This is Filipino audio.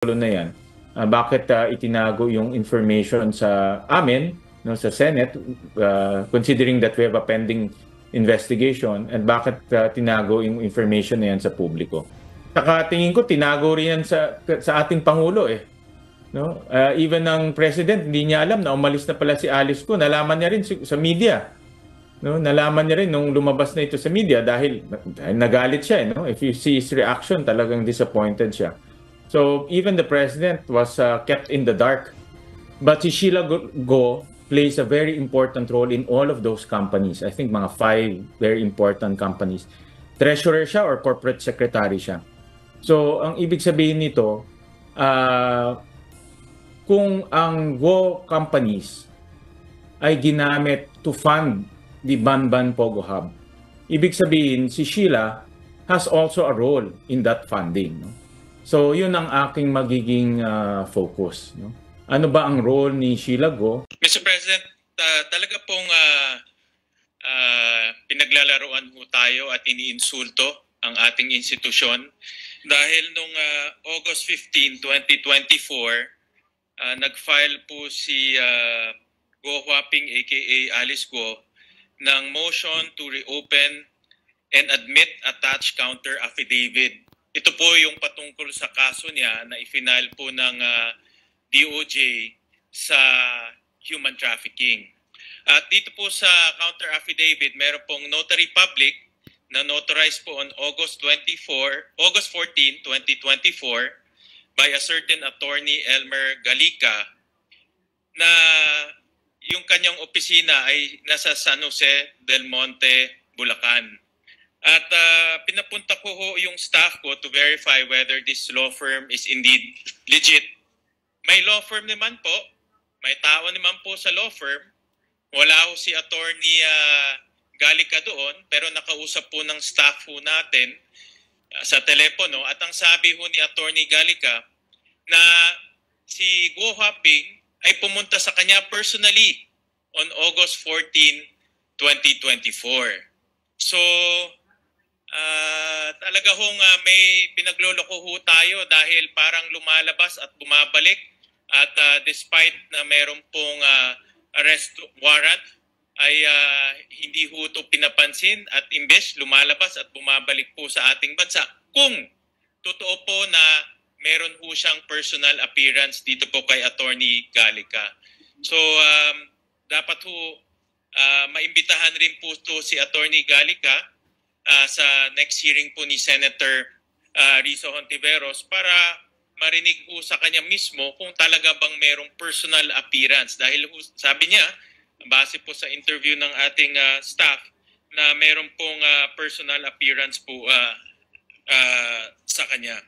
na yan, bakit itinago yung information sa amin, no, sa Senate, considering that we have a pending investigation, and bakit tinago yung information na yan sa publiko. Saka tingin ko tinago rin yan sa ating Pangulo eh. No? Even ang President, hindi niya alam na umalis na pala si Alice Go. Nalaman niya rin sa media. No, nalaman niya rin nung lumabas na ito sa media dahil nagalit siya, no? If you see his reaction, talagang disappointed siya. So even the president was kept in the dark. But si Sheila Go plays a very important role in all of those companies. I think mga 5 very important companies. Treasurer siya or corporate secretary siya. So ang ibig sabihin nito, kung ang Go companies ay ginamit to fund the Banban Pogo Hub, ibig sabihin si Sheila has also a role in that funding. No? So yun ang aking magiging focus. No? Ano ba ang role ni Sheila Go? Mr. President, talaga pong pinaglalaroan ho tayo at iniinsulto ang ating institusyon dahil nung August 15, 2024, nag-file po si Go Huaping aka Alice Go ng motion to reopen and admit attached counter affidavit. Ito po yung patungkol sa kaso niya na i-file po ng DOJ sa human trafficking. At dito po sa counter affidavit, meron pong notary public na notarized po on August 14, 2024 by a certain attorney Elmer Galica na yung kanyang opisina ay nasa San Jose del Monte, Bulacan. At pinapunta ko ho yung staff ko to verify whether this law firm is indeed legit. May law firm naman po, may tao naman po sa law firm. Wala ho si attorney Galica doon, pero nakausap po ng staff ho natin sa telepono. At ang sabi ho ni attorney Galica na si Go Huaping ay pumunta sa kanya personally on August 14, 2024. So, talaga hong may pinagloloko ho tayo dahil parang lumalabas at bumabalik at despite na meron pong arrest warrant ay hindi ho ito pinapansin at imbes lumalabas at bumabalik po sa ating bansa. Kung totoo po na meron ho siyang personal appearance dito po kay Attorney Galica. So, dapat ho maimbitahan rin po to si Attorney Galica sa next hearing po ni Senator Rizzo Hontiveros para marinig po sa kanya mismo kung talaga bang merong personal appearance. Dahil sabi niya, base po sa interview ng ating staff, na meron pong personal appearance po sa kanya.